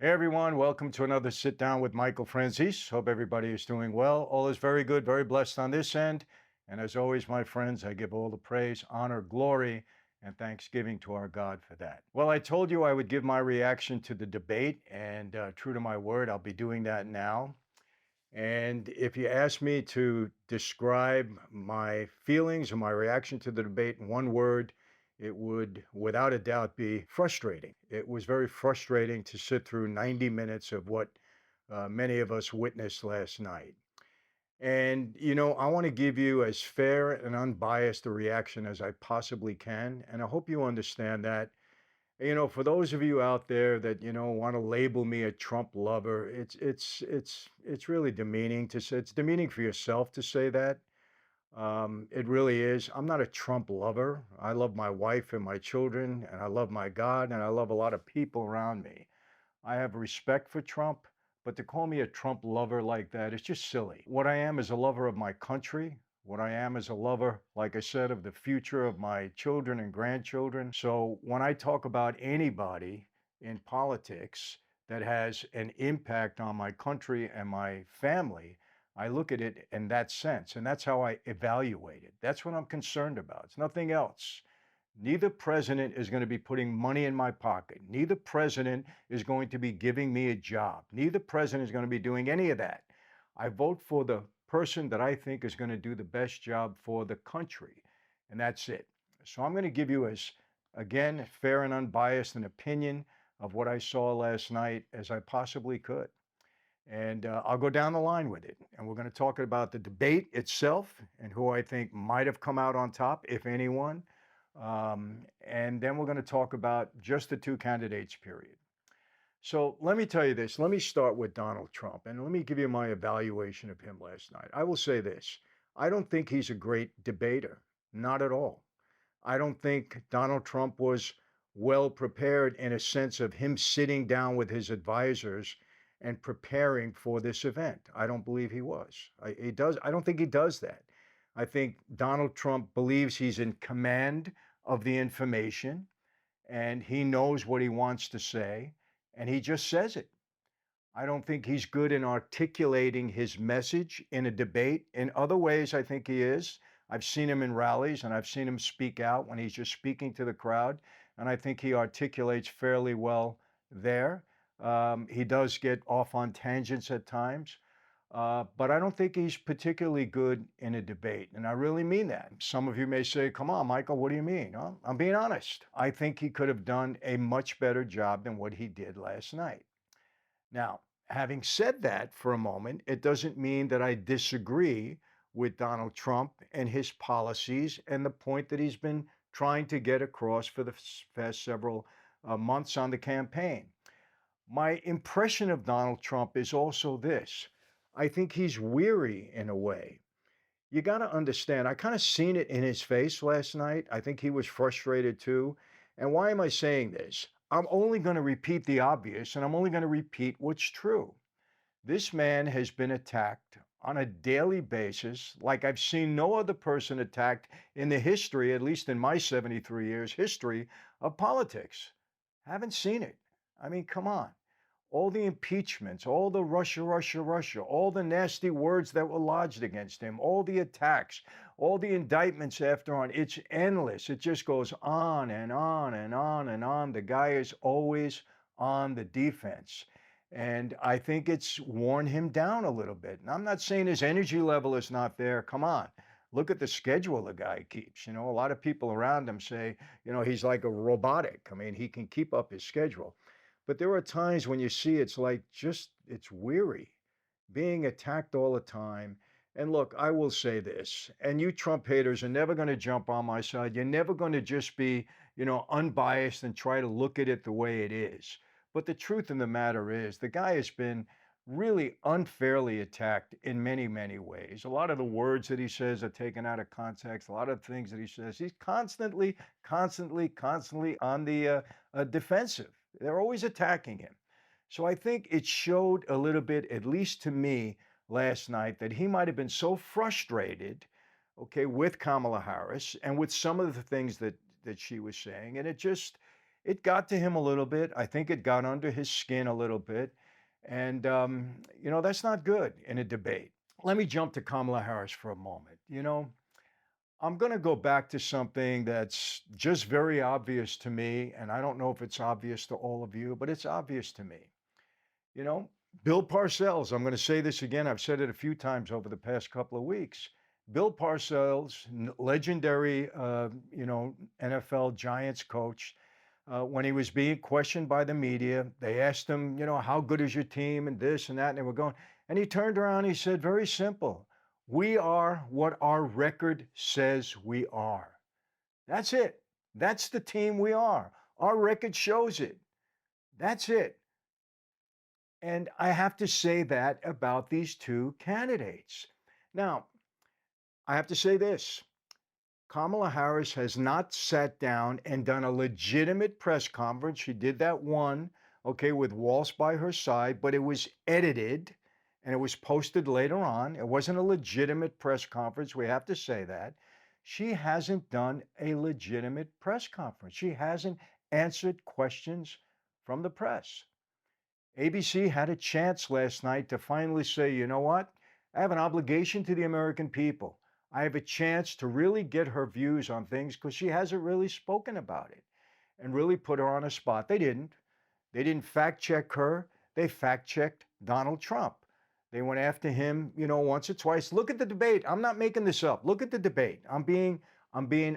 Hey everyone, welcome to another sit down with Michael Franzese. Hope everybody is doing well. All is very good, very blessed on this end. And as always, my friends, I give all the praise, honor, glory, and thanksgiving to our God for that. Well, I told you I would give my reaction to the debate, and true to my word, I'll be doing that now. And if you ask me to describe my feelings or my reaction to the debate in one word, it would without a doubt be frustrating. It was very frustrating to sit through 90 minutes of what many of us witnessed last night. And, I want to give you as fair and unbiased a reaction as I possibly can. And I hope you understand that. For those of you out there that, want to label me a Trump lover, it's really demeaning to say. It's demeaning for yourself to say that. It really is. I'm not a Trump lover. I love my wife and my children, and I love my God, and I love a lot of people around me. I have respect for Trump, but to call me a Trump lover like that is just silly. What I am is a lover of my country. What I am is a lover, like I said, of the future of my children and grandchildren. So when I talk about anybody in politics that has an impact on my country and my family, I look at it in that sense. And that's how I evaluate it. That's what I'm concerned about. It's nothing else. Neither president is going to be putting money in my pocket. Neither president is going to be giving me a job. Neither president is going to be doing any of that. I vote for the person that I think is going to do the best job for the country. And that's it. So I'm going to give you as, again, fair and unbiased an opinion of what I saw last night as I possibly could. And I'll go down the line with it. And we're going to talk about the debate itself and who I think might have come out on top, if anyone. And then we're going to talk about just the two candidates, period. So let me tell you this. Let me start with Donald Trump and let me give you my evaluation of him last night. I will say this. I don't think he's a great debater. Not at all. I don't think Donald Trump was well prepared in a sense of him sitting down with his advisors and preparing for this event. I don't believe he was. I don't think he does that. I think Donald Trump believes he's in command of the information and he knows what he wants to say and he just says it. I don't think he's good in articulating his message in a debate. In other ways, I think he is. I've seen him in rallies and I've seen him speak out when he's just speaking to the crowd. And I think he articulates fairly well there. He does get off on tangents at times. But I don't think he's particularly good in a debate. And I really mean that. Some of you may say, come on, Michael, what do you mean? Well, I'm being honest. I think he could have done a much better job than what he did last night. Now, having said that for a moment, it doesn't mean that I disagree with Donald Trump and his policies and the point that he's been trying to get across for the past several months on the campaign. My impression of Donald Trump is also this. I think he's weary in a way. You got to understand, I kind of seen it in his face last night. I think he was frustrated too. And why am I saying this? I'm only going to repeat the obvious and I'm only going to repeat what's true. This man has been attacked on a daily basis like I've seen no other person attacked in the history, at least in my 73 years history of politics. Haven't seen it. I mean, come on. All the impeachments, all the Russia, Russia, Russia, all the nasty words that were lodged against him, all the attacks, all the indictments after on. It's endless. It just goes on and on and on and on. The guy is always on the defense. And I think it's worn him down a little bit. And I'm not saying his energy level is not there. Come on. Look at the schedule the guy keeps. A lot of people around him say, he's like a robotic. I mean, he can keep up his schedule. But there are times when you see it's like it's weary being attacked all the time. And look, I will say this, and you Trump haters are never going to jump on my side. You're never going to just be, unbiased and try to look at it the way it is. But the truth of the matter is, the guy has been really unfairly attacked in many, many ways. A lot of the words that he says are taken out of context. A lot of things that he says, he's constantly, constantly, constantly on the defensive. They're always attacking him. So I think it showed a little bit, at least to me last night, that he might have been so frustrated, okay, with Kamala Harris and with some of the things that she was saying. And it just, It got to him a little bit. I think it got under his skin a little bit. And, that's not good in a debate. Let me jump to Kamala Harris for a moment. I'm going to go back to something that's just very obvious to me. And I don't know if it's obvious to all of you, but it's obvious to me. You know, Bill Parcells, I'm going to say this again. I've said it a few times over the past couple of weeks. Bill Parcells, legendary, NFL Giants coach, when he was being questioned by the media, they asked him, how good is your team and this and that, and they were going, and he turned around and he said, very simple, we are what our record says we are. That's it. That's the team we are. Our record shows it. That's it. And I have to say that about these two candidates. Now, I have to say this. Kamala Harris has not sat down and done a legitimate press conference. She did that one, okay, with Walsh by her side, but it was edited and it was posted later on. It wasn't a legitimate press conference. We have to say that. She hasn't done a legitimate press conference. She hasn't answered questions from the press. ABC had a chance last night to finally say, you know what? I have an obligation to the American people. I have a chance to really get her views on things because she hasn't really spoken about it and really put her on a spot. They didn't. They didn't fact check her. They fact checked Donald Trump. They went after him, once or twice. Look at the debate. I'm not making this up. Look at the debate. I'm being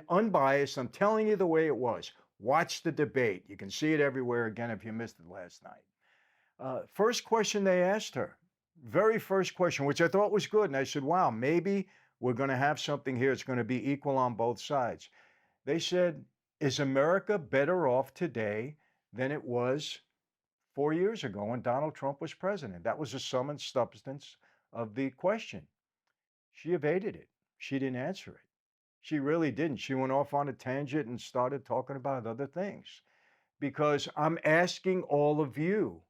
unbiased. I'm telling you the way it was. Watch the debate. You can see it everywhere again if you missed it last night. First question they asked her, very first question, which I thought was good. And I said, wow, maybe we're going to have something here. It's going to be equal on both sides. They said, is America better off today than it was 4 years ago when Donald Trump was president? That was the sum and substance of the question. She evaded it. She didn't answer it. She really didn't. She went off on a tangent and started talking about other things. Because I'm asking all of you,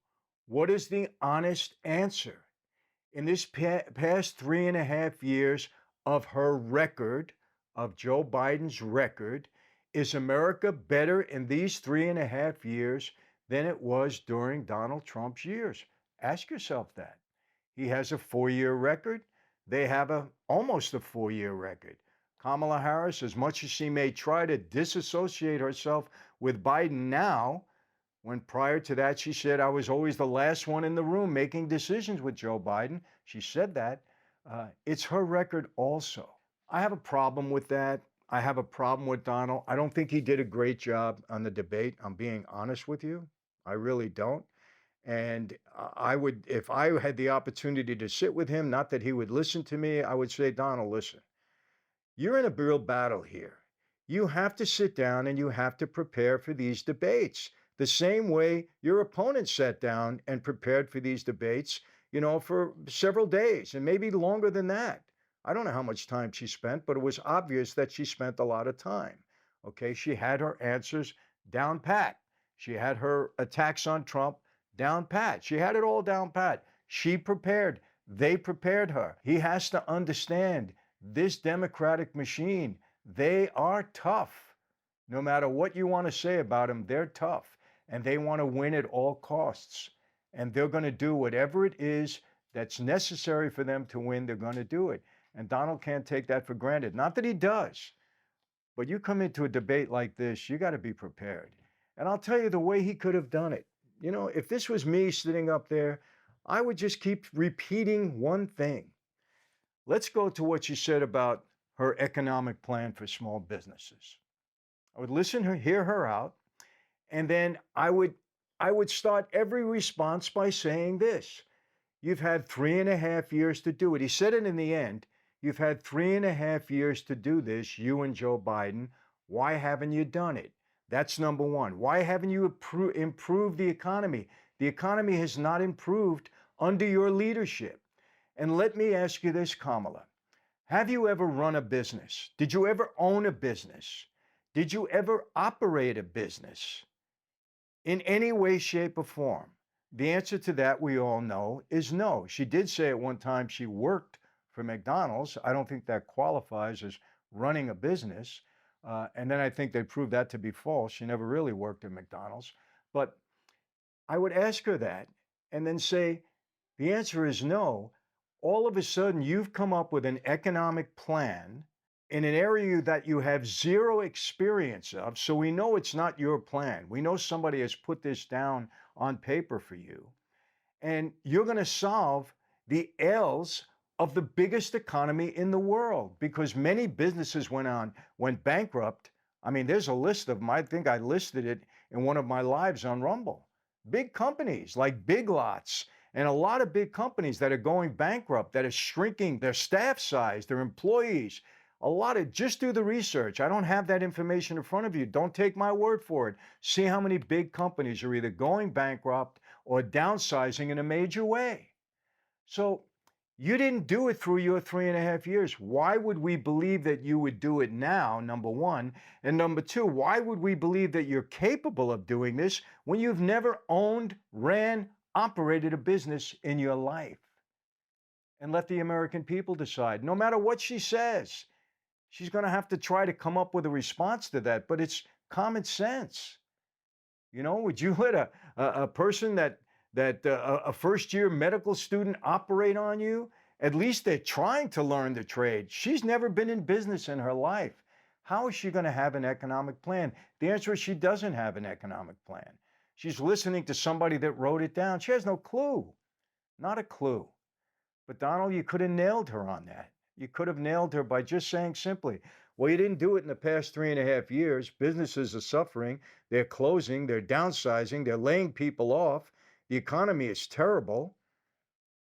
what is the honest answer? In this past 3.5 years of her record, of Joe Biden's record, is America better in these 3.5 years than it was during Donald Trump's years? Ask yourself that. He has a 4-year record. They have almost a 4-year record. Kamala Harris, as much as she may try to disassociate herself with Biden now, when prior to that she said, I was always the last one in the room making decisions with Joe Biden. She said that. It's her record also. I have a problem with that. I have a problem with Donald. I don't think he did a great job on the debate. I'm being honest with you. I really don't. And I would, if I had the opportunity to sit with him, not that he would listen to me, I would say, Donald, listen, you're in a real battle here. You have to sit down and you have to prepare for these debates the same way your opponent sat down and prepared for these debates, for several days and maybe longer than that. I don't know how much time she spent, but it was obvious that she spent a lot of time. Okay, she had her answers down pat. She had her attacks on Trump down pat. She had it all down pat. She prepared. They prepared her. He has to understand this Democratic machine, they are tough. No matter what you want to say about them, they're tough. And they want to win at all costs. And they're going to do whatever it is that's necessary for them to win. They're going to do it. And Donald can't take that for granted. Not that he does. But you come into a debate like this, you got to be prepared. And I'll tell you the way he could have done it. If this was me sitting up there, I would just keep repeating one thing. Let's go to what she said about her economic plan for small businesses. I would hear her out, and then I would start every response by saying this. You've had 3.5 years to do it. He said it in the end. You've had 3.5 years to do this, you and Joe Biden. Why haven't you done it? That's number one. Why haven't you improved the economy? The economy has not improved under your leadership. And let me ask you this, Kamala. Have you ever run a business? Did you ever own a business? Did you ever operate a business in any way, shape, or form? The answer to that, we all know, is no. She did say at one time she worked for McDonald's. I don't think that qualifies as running a business. And then I think they proved that to be false. She never really worked at McDonald's. But I would ask her that and then say, the answer is no. All of a sudden, you've come up with an economic plan in an area that you have zero experience of. So we know it's not your plan. We know somebody has put this down on paper for you. And you're going to solve the ills of the biggest economy in the world because many businesses went bankrupt. I mean, there's a list of them. I think I listed it in one of my lives on Rumble. Big companies like Big Lots and a lot of big companies that are going bankrupt, that are shrinking their staff size, their employees. Just do the research. I don't have that information in front of you. Don't take my word for it. See how many big companies are either going bankrupt or downsizing in a major way. So you didn't do it through your 3.5 years. Why would we believe that you would do it now, number one? And number two, why would we believe that you're capable of doing this when you've never owned, ran, operated a business in your life? And let the American people decide. No matter what she says, she's going to have to try to come up with a response to that, but it's common sense. Would you let a person that a first-year medical student operate on you? At least they're trying to learn the trade. She's never been in business in her life. How is she going to have an economic plan? The answer is she doesn't have an economic plan. She's listening to somebody that wrote it down. She has no clue, not a clue. But Donald, you could have nailed her on that. You could have nailed her by just saying simply, well, you didn't do it in the past 3.5 years. Businesses are suffering. They're closing. They're downsizing. They're laying people off. The economy is terrible.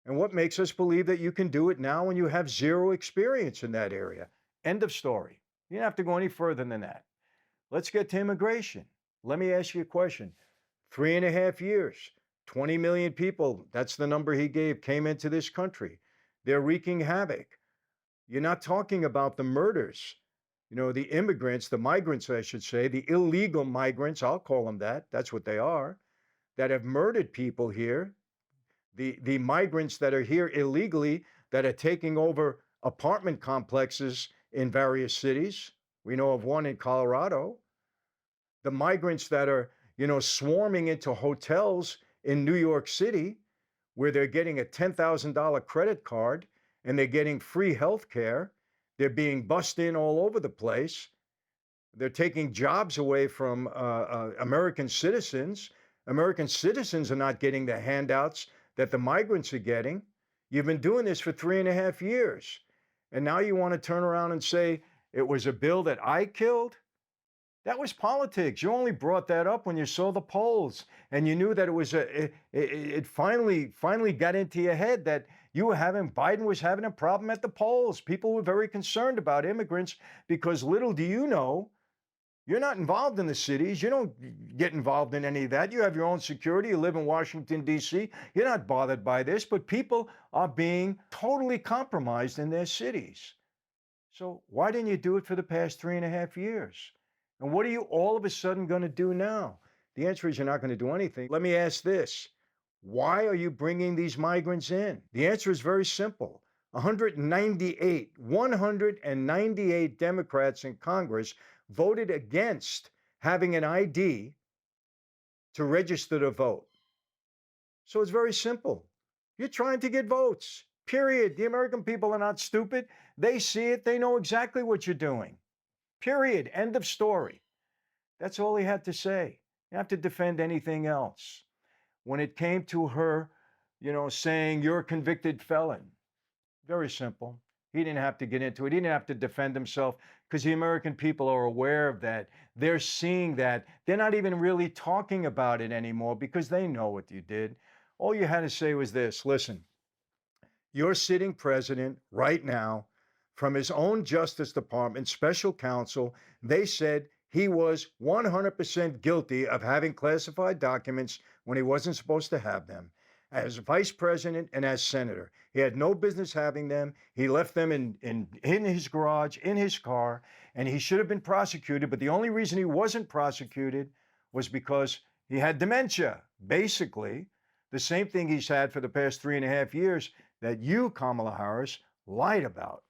And what makes us believe that you can do it now when you have zero experience in that area? End of story. You don't have to go any further than that. Let's get to immigration. Let me ask you a question. 3.5 years, 20 million people, that's the number he gave, came into this country. They're wreaking havoc. You're not talking about the murders. The immigrants, the migrants, I should say, the illegal migrants, I'll call them that. That's what they are, that have murdered people here. The migrants that are here illegally, that are taking over apartment complexes in various cities. We know of one in Colorado. The migrants that are, swarming into hotels in New York City where they're getting a $10,000 credit card and they're getting free health care. They're being bussed in all over the place. They're taking jobs away from American citizens. American citizens are not getting the handouts that the migrants are getting. You've been doing this for 3.5 years. And now you want to turn around and say it was a bill that I killed? That was politics. You only brought that up when you saw the polls and you knew that it finally got into your head that Biden was having a problem at the polls. People were very concerned about immigrants because little do you know, you're not involved in the cities. You don't get involved in any of that. You have your own security. You live in Washington, D.C. You're not bothered by this, but people are being totally compromised in their cities. So why didn't you do it for the past 3.5 years? And what are you all of a sudden going to do now? The answer is you're not going to do anything. Let me ask this. Why are you bringing these migrants in? The answer is very simple. 198 Democrats in Congress voted against having an ID to register to vote. So it's very simple. You're trying to get votes, period. The American people are not stupid. They see it. They know exactly what you're doing. Period. End of story. That's all he had to say. You don't have to defend anything else. When it came to her, saying you're a convicted felon, very simple. He didn't have to get into it. He didn't have to defend himself because the American people are aware of that. They're seeing that. They're not even really talking about it anymore because they know what you did. All you had to say was this: listen, your sitting president right now, from his own Justice Department, special counsel, they said he was 100% guilty of having classified documents when he wasn't supposed to have them. As vice president and as senator, he had no business having them. He left them in his garage, in his car, and he should have been prosecuted. But the only reason he wasn't prosecuted was because he had dementia. Basically, the same thing he's had for the past 3.5 years that you, Kamala Harris, lied about.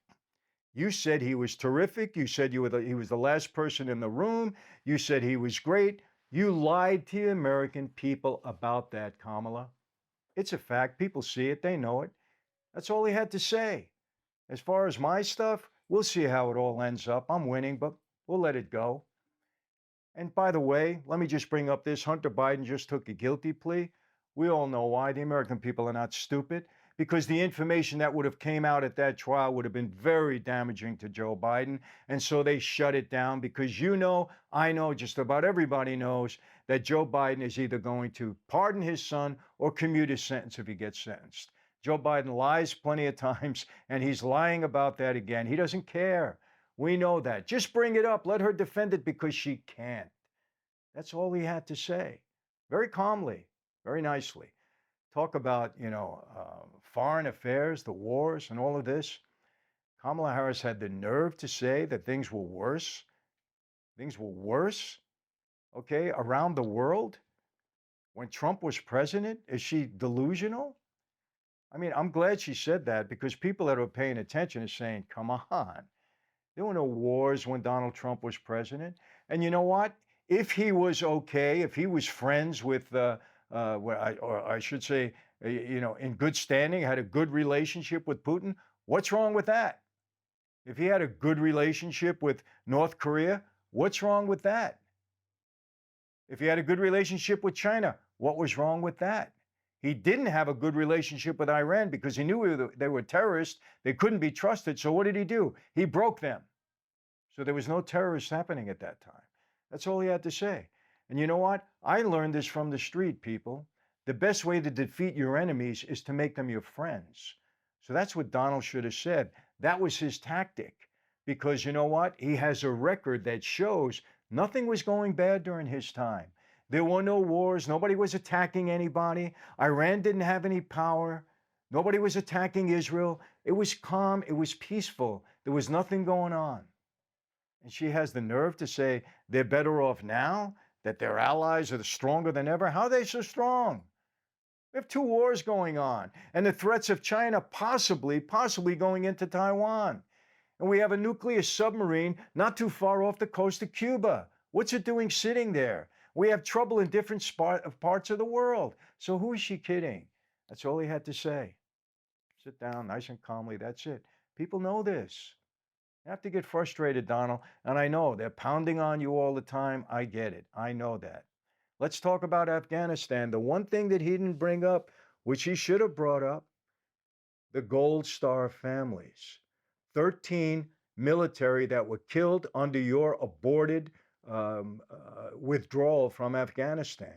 You said he was terrific. You said he was the last person in the room. You said he was great. You lied to the American people about that, Kamala. It's a fact. People see it. They know it. That's all he had to say. As far as my stuff, we'll see how it all ends up. I'm winning, but we'll let it go. And by the way, let me just bring up this. Hunter Biden just took a guilty plea. We all know why. The American people are not stupid, because the information that would have came out at that trial would have been very damaging to Joe Biden. And so they shut it down, because I know, just about everybody knows that Joe Biden is either going to pardon his son or commute his sentence if he gets sentenced. Joe Biden lies plenty of times, and he's lying about that again. He doesn't care. We know that. Just bring it up. Let her defend it, because she can't. That's all he had to say. Very calmly, very nicely. Talk about, foreign affairs, the wars, and all of this. Kamala Harris had the nerve to say that things were worse. Things were worse, okay, around the world when Trump was president. Is she delusional? I mean, I'm glad she said that, because people that are paying attention are saying, come on. There were no wars when Donald Trump was president. And you know what? If he was okay, if he was friends with, or I should say, in good standing, had a good relationship with Putin, what's wrong with that? If he had a good relationship with North Korea, what's wrong with that? If he had a good relationship with China, what was wrong with that? He didn't have a good relationship with Iran because he knew they were terrorists. They couldn't be trusted. So what did he do? He broke them. So there was no terrorists happening at that time. That's all he had to say. And you know what? I learned this from the street, people. The best way to defeat your enemies is to make them your friends. So that's what Donald should have said. That was his tactic. Because you know what? He has a record that shows nothing was going bad during his time. There were no wars. Nobody was attacking anybody. Iran didn't have any power. Nobody was attacking Israel. It was calm. It was peaceful. There was nothing going on. And she has the nerve to say they're better off now, that their allies are stronger than ever. How are they so strong? We have 2 wars going on, and the threats of China possibly going into Taiwan. And we have a nuclear submarine not too far off the coast of Cuba. What's it doing sitting there? We have trouble in different parts of the world. So who is she kidding? That's all he had to say. Sit down nice and calmly. That's it. People know this. You have to get frustrated, Donald. And I know they're pounding on you all the time. I get it. I know that. Let's talk about Afghanistan. The one thing that he didn't bring up, which he should have brought up, the Gold Star families. 13 military that were killed under your aborted withdrawal from Afghanistan.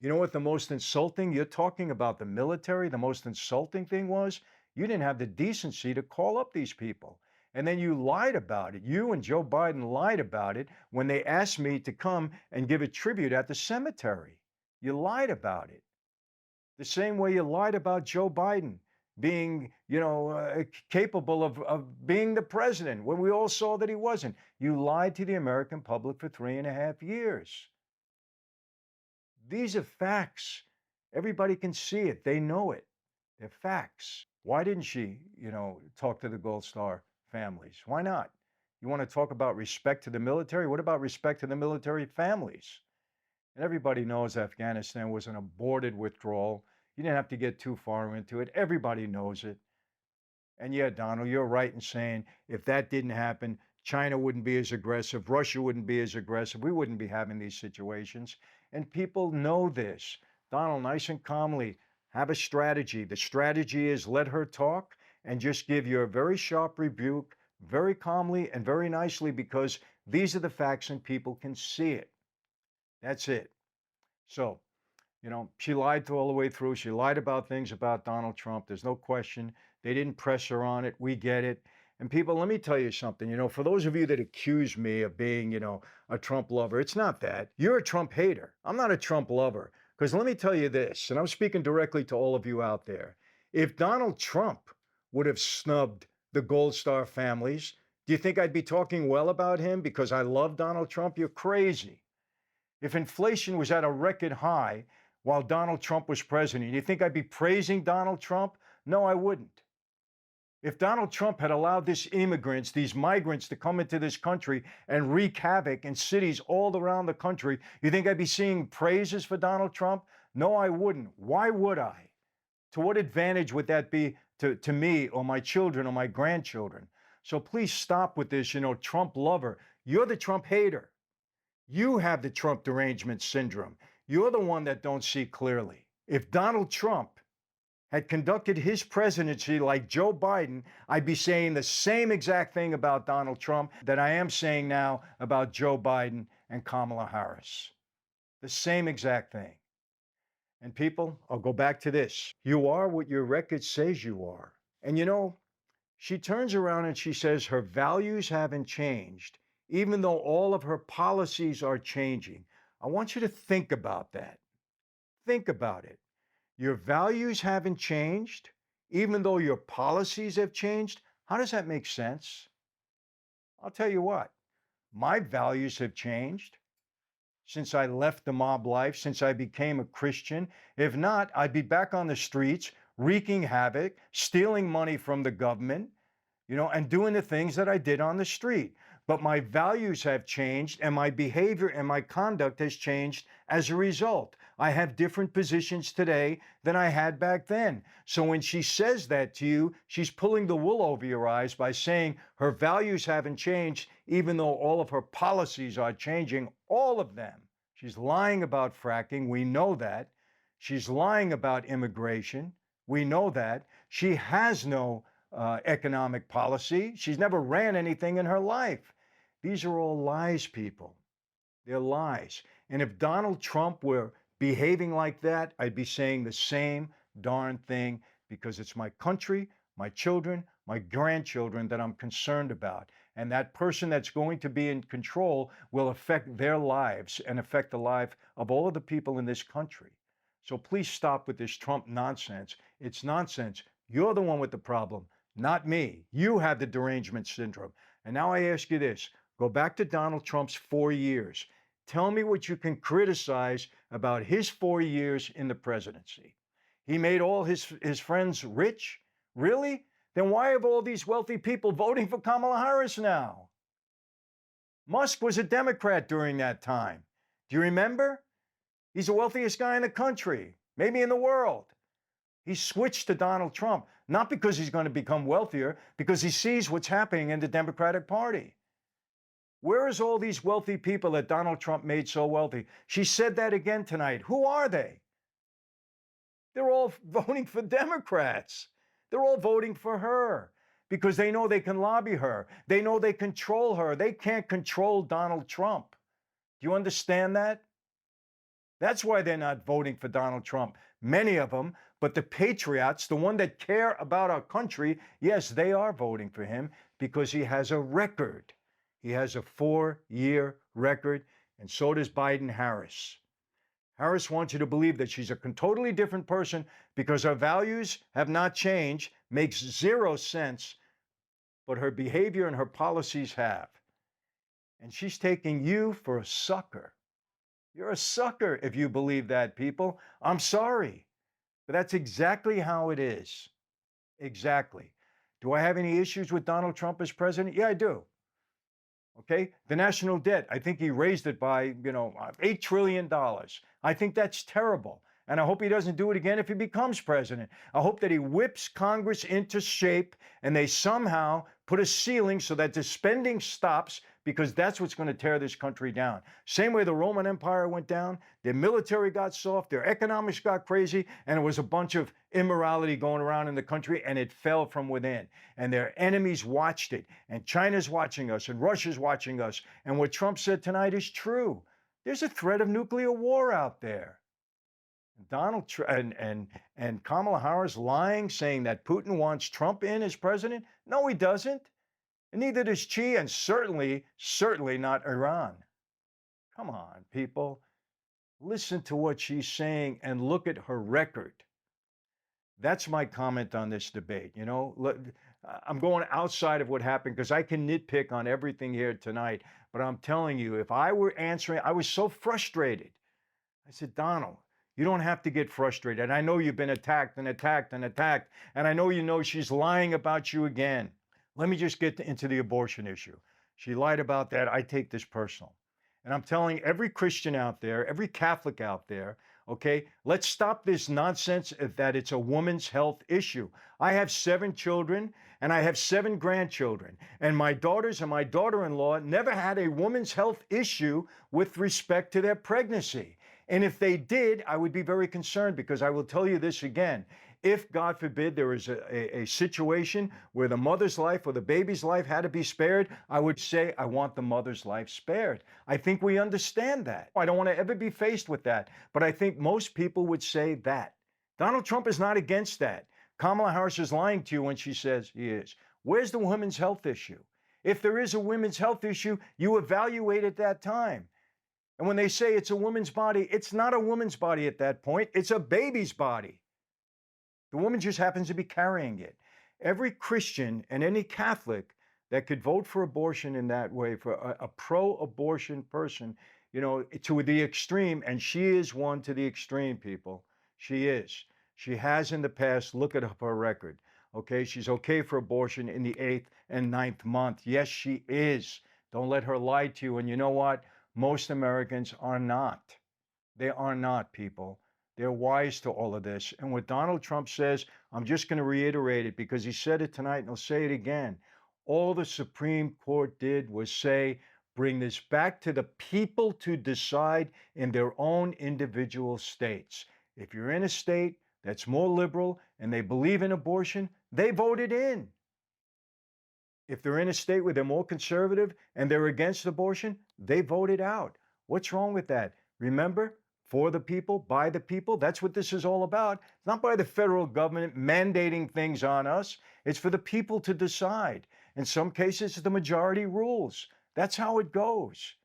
You know what the most insulting, you're talking about the military, the most insulting thing was you didn't have the decency to call up these people. And then you lied about it. You and Joe Biden lied about it when they asked me to come and give a tribute at the cemetery. You lied about it. The same way you lied about Joe Biden being, capable of being the president when we all saw that he wasn't. You lied to the American public for 3.5 years. These are facts. Everybody can see it. They know it. They're facts. Why didn't she, talk to the Gold Star families? Why not? You want to talk about respect to the military? What about respect to the military families? And everybody knows Afghanistan was an aborted withdrawal. You didn't have to get too far into it. Everybody knows it. And yeah, Donald, you're right in saying if that didn't happen, China wouldn't be as aggressive, Russia wouldn't be as aggressive, we wouldn't be having these situations. And people know this. Donald, nice and calmly, have a strategy. The strategy is let her talk and just give you a very sharp rebuke, very calmly and very nicely, because these are the facts and people can see it. That's it. So, she lied all the way through. She lied about things about Donald Trump. There's no question. They didn't press her on it. We get it. And people, let me tell you something. For those of you that accuse me of being, a Trump lover, it's not that. You're a Trump hater. I'm not a Trump lover. Because let me tell you this, and I'm speaking directly to all of you out there. If Donald Trump would have snubbed the Gold Star families, do you think I'd be talking well about him because I love Donald Trump? You're crazy. If inflation was at a record high while Donald Trump was president, do you think I'd be praising Donald Trump? No, I wouldn't. If Donald Trump had allowed these migrants to come into this country and wreak havoc in cities all around the country, you think I'd be seeing praises for Donald Trump? No, I wouldn't. Why would I? To what advantage would that be to me or my children or my grandchildren? So please stop with this, Trump lover. You're the Trump hater. You have the Trump derangement syndrome. You're the one that don't see clearly. If Donald Trump had conducted his presidency like Joe Biden, I'd be saying the same exact thing about Donald Trump that I am saying now about Joe Biden and Kamala Harris. The same exact thing. And people, I'll go back to this. You are what your record says you are. And she turns around and she says her values haven't changed, even though all of her policies are changing. I want you to think about that. Think about it. Your values haven't changed, even though your policies have changed. How does that make sense? I'll tell you what, my values have changed since I left the mob life, since I became a Christian. If not, I'd be back on the streets, wreaking havoc, stealing money from the government, and doing the things that I did on the street. But my values have changed, and my behavior and my conduct has changed as a result. I have different positions today than I had back then. So when she says that to you, she's pulling the wool over your eyes by saying her values haven't changed, even though all of her policies are changing, all of them. She's lying about fracking. We know that. She's lying about immigration. We know that. She has no economic policy. She's never ran anything in her life. These are all lies, people. They're lies. And if Donald Trump were behaving like that, I'd be saying the same darn thing, because it's my country, my children, my grandchildren that I'm concerned about. And that person that's going to be in control will affect their lives and affect the life of all of the people in this country. So please stop with this Trump nonsense. It's nonsense. You're the one with the problem, not me. You have the derangement syndrome. And now I ask you this. Go back to Donald Trump's 4 years. Tell me what you can criticize about his 4 years in the presidency. He made all his friends rich? Really? Then why have all these wealthy people voting for Kamala Harris now? Musk was a Democrat during that time. Do you remember? He's the wealthiest guy in the country, maybe in the world. He switched to Donald Trump, not because he's going to become wealthier, because he sees what's happening in the Democratic Party. Where is all these wealthy people that Donald Trump made so wealthy? She said that again tonight. Who are they? They're all voting for Democrats. They're all voting for her because they know they can lobby her. They know they control her. They can't control Donald Trump. Do you understand that? That's why they're not voting for Donald Trump. Many of them, but the patriots, the one that care about our country, yes, they are voting for him because he has a record. He has a 4-year record, and so does Biden-Harris. Harris wants you to believe that she's a totally different person because her values have not changed, makes zero sense, but her behavior and her policies have. And she's taking you for a sucker. You're a sucker if you believe that, people. I'm sorry, but that's exactly how it is. Exactly. Do I have any issues with Donald Trump as president? Yeah, I do. Okay, the national debt, I think he raised it by, $8 trillion. I think that's terrible. And I hope he doesn't do it again if he becomes president. I hope that he whips Congress into shape and they somehow put a ceiling so that the spending stops, because that's what's going to tear this country down. Same way the Roman Empire went down, their military got soft, their economics got crazy, and it was a bunch of immorality going around in the country, and it fell from within. And their enemies watched it, and China's watching us, and Russia's watching us. And what Trump said tonight is true. There's a threat of nuclear war out there. Donald Trump and Kamala Harris lying, saying that Putin wants Trump in as president? No, he doesn't. And neither does Xi, and certainly not Iran. Come on, people. Listen to what she's saying and look at her record. That's my comment on this debate. I'm going outside of what happened because I can nitpick on everything here tonight. But I'm telling you, if I were answering, I was so frustrated. I said, Donald, You don't have to get frustrated. I know you've been attacked and attacked and attacked, and I know she's lying about you again. Let me just get into the abortion issue. She lied about that. I take this personal. And I'm telling every Christian out there, every Catholic out there, okay, let's stop this nonsense that it's a woman's health issue. I have 7 children and I have 7 grandchildren, and my daughters and my daughter-in-law never had a woman's health issue with respect to their pregnancy. And if they did, I would be very concerned, because I will tell you this again. If, God forbid, there is a situation where the mother's life or the baby's life had to be spared, I would say, I want the mother's life spared. I think we understand that. I don't want to ever be faced with that. But I think most people would say that. Donald Trump is not against that. Kamala Harris is lying to you when she says he is. Where's the women's health issue? If there is a women's health issue, you evaluate at that time. And when they say it's a woman's body, it's not a woman's body at that point. It's a baby's body. The woman just happens to be carrying it. Every Christian and any Catholic that could vote for abortion in that way, for a pro-abortion person, to the extreme, and she is one to the extreme, people. She is. She has in the past. Look at her record. Okay, she's okay for abortion in the 8th and 9th month. Yes, she is. Don't let her lie to you. And you know what? Most Americans are not. They are not, people. They're wise to all of this. And what Donald Trump says, I'm just going to reiterate it because he said it tonight and he'll say it again. All the Supreme Court did was say, bring this back to the people to decide in their own individual states. If you're in a state that's more liberal and they believe in abortion, they vote it in. If they're in a state where they're more conservative and they're against abortion, they vote it out. What's wrong with that? Remember, for the people, by the people. That's what this is all about. It's not by the federal government mandating things on us. It's for the people to decide. In some cases, the majority rules. That's how it goes.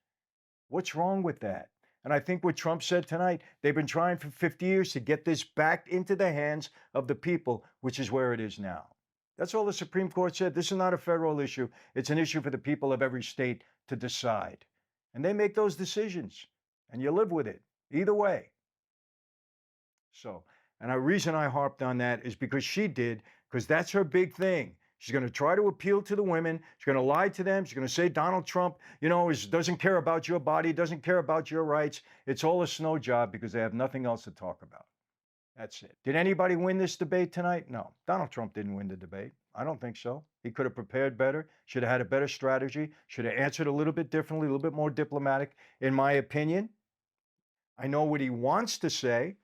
What's wrong with that? And I think what Trump said tonight, they've been trying for 50 years to get this back into the hands of the people, which is where it is now. That's all the Supreme Court said. This is not a federal issue. It's an issue for the people of every state to decide. And they make those decisions, and you live with it. Either way. So, and the reason I harped on that is because she did, because that's her big thing. She's going to try to appeal to the women. She's going to lie to them. She's going to say Donald Trump, doesn't care about your body, doesn't care about your rights. It's all a snow job because they have nothing else to talk about. That's it. Did anybody win this debate tonight? No. Donald Trump didn't win the debate. I don't think so. He could have prepared better, should have had a better strategy, should have answered a little bit differently, a little bit more diplomatic, in my opinion. I know what he wants to say.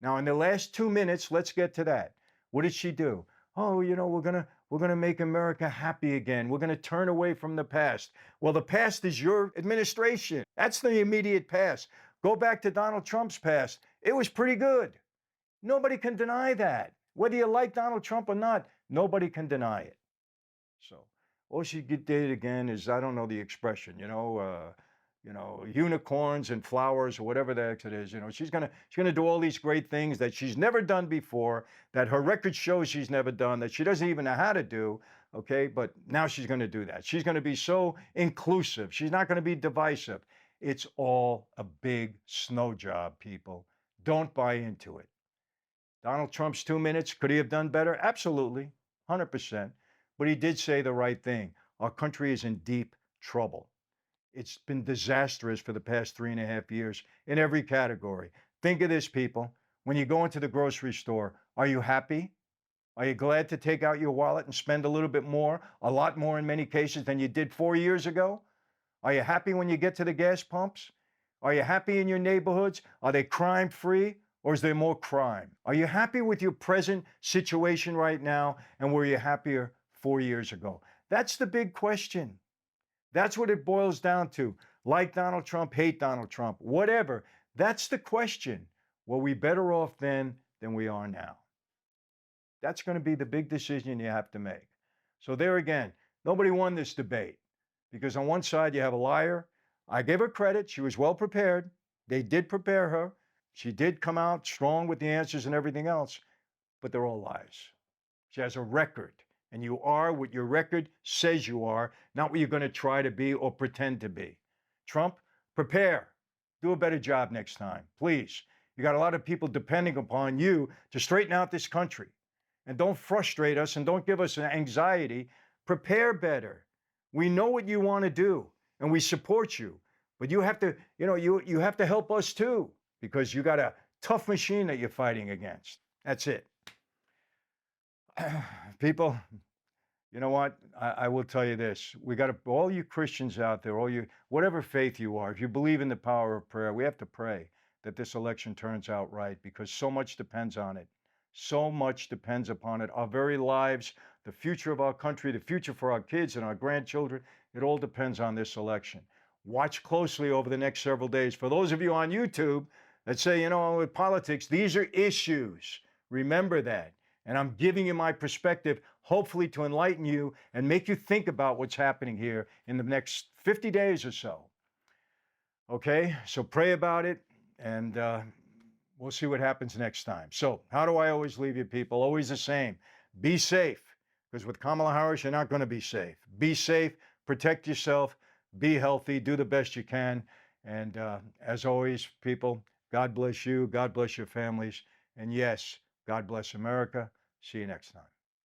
Now, in the last 2 minutes, let's get to that. What did she do? Oh, we're gonna make America happy again. We're gonna turn away from the past. Well, the past is your administration. That's the immediate past. Go back to Donald Trump's past. It was pretty good. Nobody can deny that. Whether you like Donald Trump or not, nobody can deny it. So all she did again is, I don't know the expression, unicorns and flowers or whatever the heck it is. She's gonna do all these great things that she's never done before, that her record shows she's never done, that she doesn't even know how to do. Okay, but now she's going to do that. She's going to be so inclusive. She's not going to be divisive. It's all a big snow job, people. Don't buy into it. Donald Trump's 2 minutes, could he have done better? Absolutely, 100%. But he did say the right thing. Our country is in deep trouble. It's been disastrous for the past 3.5 years in every category. Think of this, people. When you go into the grocery store, are you happy? Are you glad to take out your wallet and spend a little bit more, a lot more in many cases than you did 4 years ago? Are you happy when you get to the gas pumps? Are you happy in your neighborhoods? Are they crime-free, or is there more crime? Are you happy with your present situation right now, and were you happier 4 years ago? That's the big question. That's what it boils down to. Like Donald Trump, hate Donald Trump, whatever. That's the question. Were we better off then than we are now? That's going to be the big decision you have to make. So there again, nobody won this debate because on one side you have a liar. I give her credit. She was well prepared. They did prepare her. She did come out strong with the answers and everything else, but they're all lies. She has a record. And you are what your record says you are, not what you're going to try to be or pretend to be. Trump, prepare. Do a better job next time, please. You got a lot of people depending upon you to straighten out this country. And don't frustrate us and don't give us an anxiety. Prepare better. We know what you want to do and we support you. But you have to, you have to help us too, because you got a tough machine that you're fighting against. That's it. People, you know what? I will tell you this. We got to, all you Christians out there, all you, whatever faith you are, if you believe in the power of prayer, we have to pray that this election turns out right, because so much depends on it. So much depends upon it. Our very lives, the future of our country, the future for our kids and our grandchildren, it all depends on this election. Watch closely over the next several days. For those of you on YouTube that say, with politics, these are issues. Remember that. And I'm giving you my perspective, hopefully to enlighten you and make you think about what's happening here in the next 50 days or so. Okay, so pray about it, and we'll see what happens next time. So how do I always leave you people? Always the same. Be safe, because with Kamala Harris, you're not going to be safe. Be safe, protect yourself, be healthy, do the best you can. And as always, people, God bless you, God bless your families, and yes, God bless America. See you next time.